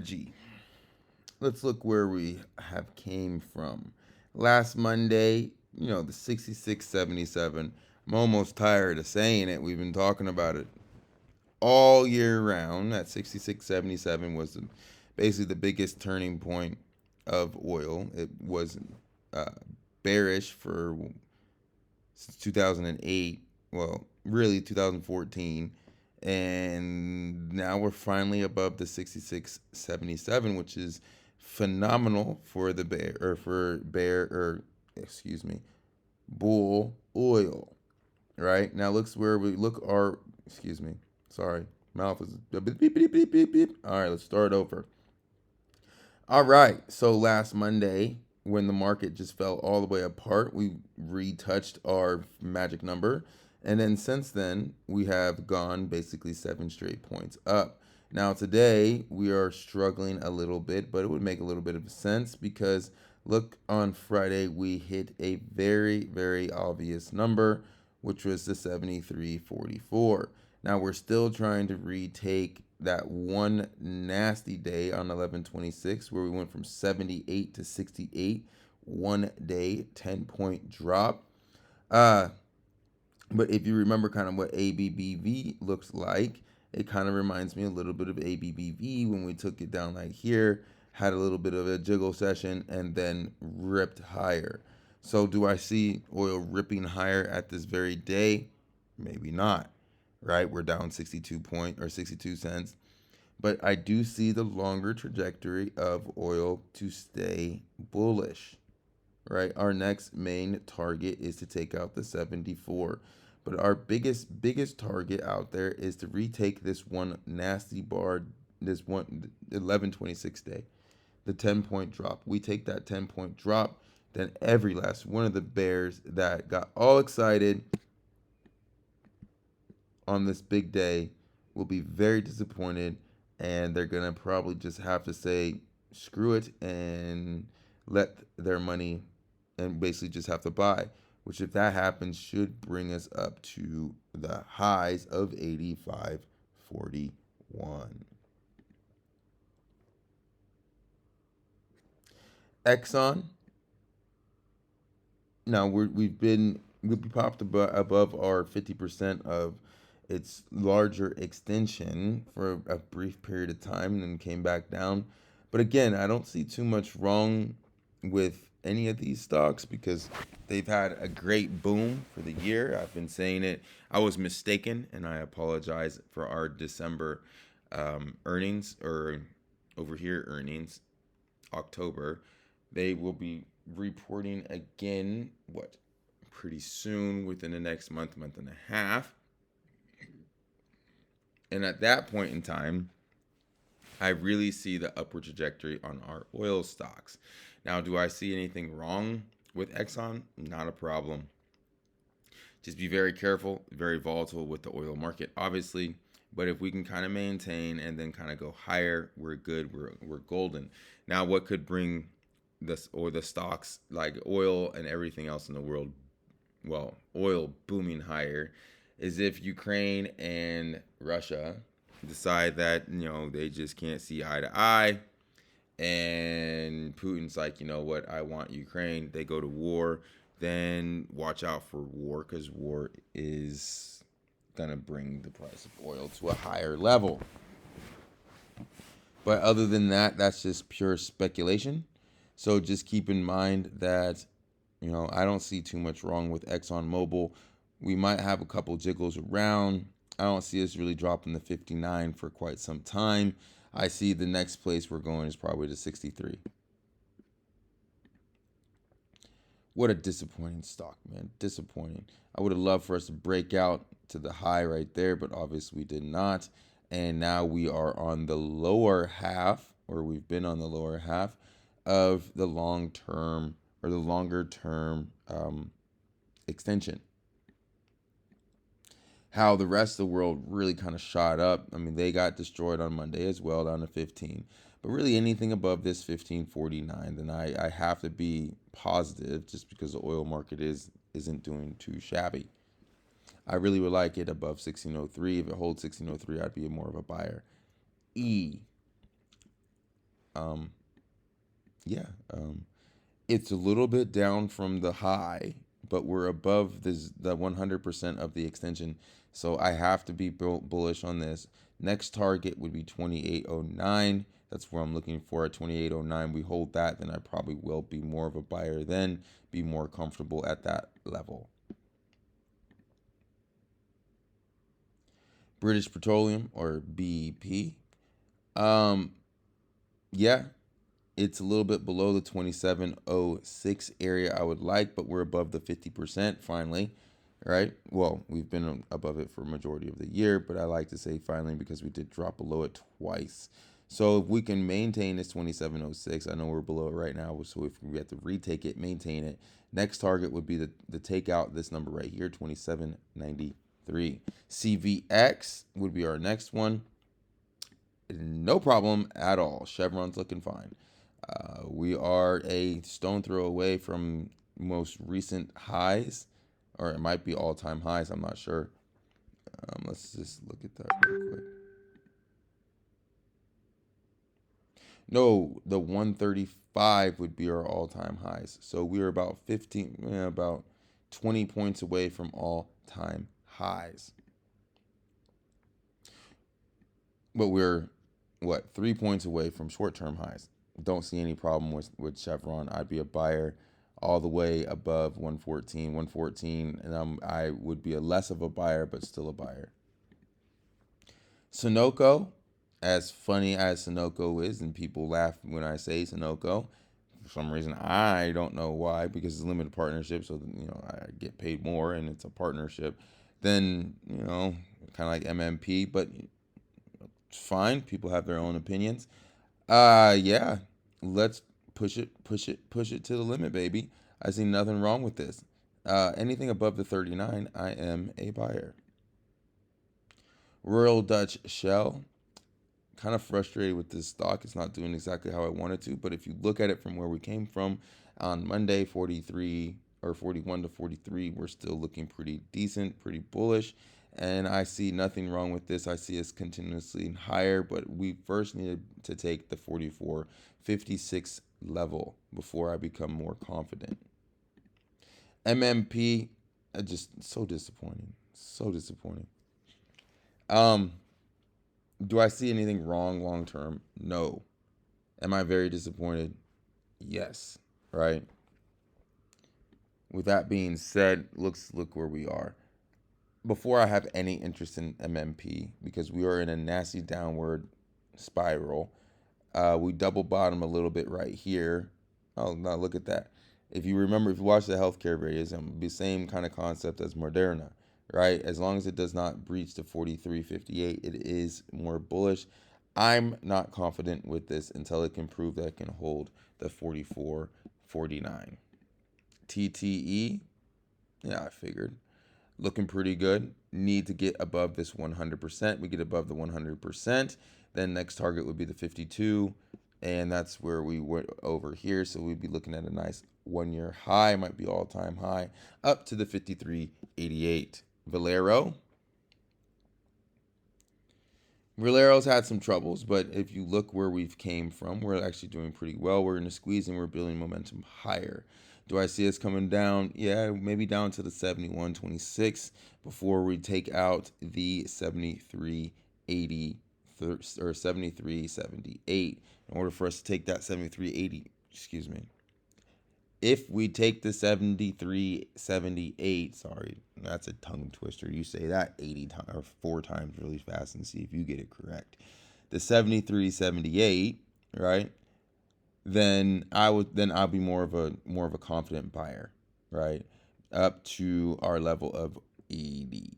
G. Let's look where we have came from. Last Monday, the 66.77. I'm almost tired of saying it. We've been talking about it all year round. That 66.77 was basically the biggest turning point of oil. It was uh, bearish for since 2008. Well, really 2014. And now we're finally above the 66.77, which is phenomenal for the excuse me, bull oil. Right now, looks where we look our, excuse me, sorry, mouth is beep, beep, beep, beep, beep, beep. All right, let's start over. All right, so last Monday, when the market just fell all the way apart, we retouched our magic number. And then since then, we have gone basically 7 straight points up. Now, today, we are struggling a little bit, but it would make a little bit of sense because look, on Friday, we hit a very, very obvious number, which was the 73.44. Now, we're still trying to retake that one nasty day on 11/26 where we went from 78 to 68, 1 day 10-point drop. But if you remember kind of what ABBV looks like, it kind of reminds me a little bit of ABBV when we took it down like here, had a little bit of a jiggle session, and then ripped higher. So do I see oil ripping higher at this very day? Maybe not, right? We're down 62 cents. But I do see the longer trajectory of oil to stay bullish, right? Our next main target is to take out the 74. But our biggest target out there is to retake this one nasty bar, this one 11/26 day, the 10-point drop. We take that 10-point drop, then every last one of the bears that got all excited on this big day will be very disappointed, and they're going to probably just have to say screw it and let their money and basically just have to buy, which if that happens should bring us up to the highs of 85.41. Exxon, now we popped above our 50% of its larger extension for a brief period of time and then came back down. But again, I don't see too much wrong with any of these stocks because they've had a great boom for the year. I've been saying it. I was mistaken, and I apologize for our December earnings, or over here earnings, October. They will be reporting again, pretty soon, within the next month and a half. And at that point in time, I really see the upward trajectory on our oil stocks. Now, do I see anything wrong with Exxon? Not a problem. Just be very careful, very volatile with the oil market, obviously. But if we can kind of maintain and then kind of go higher, we're good. We're golden. Now, what could bring this or the stocks like oil and everything else in the world, well, oil booming higher, is if Ukraine and Russia decide that they just can't see eye to eye, and Putin's like, you know what, I want Ukraine. They go to war. Then watch out for war, because war is gonna bring the price of oil to a higher level. But other than that, that's just pure speculation. So just keep in mind that I don't see too much wrong with ExxonMobil. We might have a couple jiggles around. I don't see us really dropping the 59 for quite some time. I see the next place we're going is probably the 63. What a disappointing stock, man. Disappointing. I would have loved for us to break out to the high right there, but obviously we did not. And now we are on the lower half, or we've been on the lower half of the long term or the longer term extension. How the rest of the world really kind of shot up. I mean, they got destroyed on Monday as well, down to 15. But really, anything above this 15.49, then I have to be positive, just because the oil market isn't doing too shabby. I really would like it above 1603. If it holds 1603, I'd be more of a buyer. E. Yeah, it's a little bit down from the high, but we're above the 100% of the extension. So I have to be bullish on this. Next target would be 2809. That's where I'm looking for at 2809. We hold that, then I probably will be more of a buyer then, be more comfortable at that level. British Petroleum, or BP. Um, yeah, it's a little bit below the 2706 area I would like, but we're above the 50% finally, right? Well, we've been above it for a majority of the year, but I like to say finally because we did drop below it twice. So if we can maintain this 2706, I know we're below it right now, so if we have to retake it, maintain it. Next target would be the take out this number right here, 2793. CVX would be our next one. No problem at all. Chevron's looking fine. We are a stone throw away from most recent highs, or it might be all-time highs. I'm not sure. Let's just look at that real quick. No, the 135 would be our all-time highs. So we are about 20 points away from all-time highs. But we're, 3 points away from short-term highs. Don't see any problem with Chevron. I'd be a buyer all the way above 114, and I would be less of a buyer, but still a buyer. Sunoco, as funny as Sunoco is, and people laugh when I say Sunoco, for some reason I don't know why, because it's a limited partnership, so I get paid more, and it's a partnership. Then kind of like MMP, but it's fine. People have their own opinions. Yeah, let's push it to the limit, baby. I see nothing wrong with this. Anything above the 39, I am a buyer. Royal Dutch Shell, kind of frustrated with this stock. It's not doing exactly how I wanted to, but if you look at it from where we came from on Monday, 43 or 41 to 43, we're still looking pretty decent, pretty bullish. And I see nothing wrong with this. I see us continuously higher, but we first needed to take the 44.56 level before I become more confident. MMP, just so disappointing. So disappointing. Do I see anything wrong long term? No. Am I very disappointed? Yes. Right? With that being said, look where we are. Before I have any interest in MMP, because we are in a nasty downward spiral, we double bottom a little bit right here. Oh, now look at that. If you remember, if you watch the healthcare videos, the same kind of concept as Moderna, right? As long as it does not breach the 43.58, it is more bullish. I'm not confident with this until it can prove that it can hold the 44.49. TTE, yeah, I figured. Looking pretty good. Need to get above this 100%. We get above the 100%. Then next target would be the 52. And that's where we went over here. So we'd be looking at a nice 1 year high, might be all time high, up to the 53.88. Valero's had some troubles, but if you look where we've came from, we're actually doing pretty well. We're in a squeeze and we're building momentum higher. Do I see us coming down? Yeah, maybe down to the 71.26 before we take out the 73.80 or 73.78. In order for us to take that 73.80, excuse me. If we take the 73.78, sorry, that's a tongue twister. You say that 80 times or 4 times really fast and see if you get it correct. The 73.78, right? Then I'll be more of a confident buyer, right? Up to our level of 80.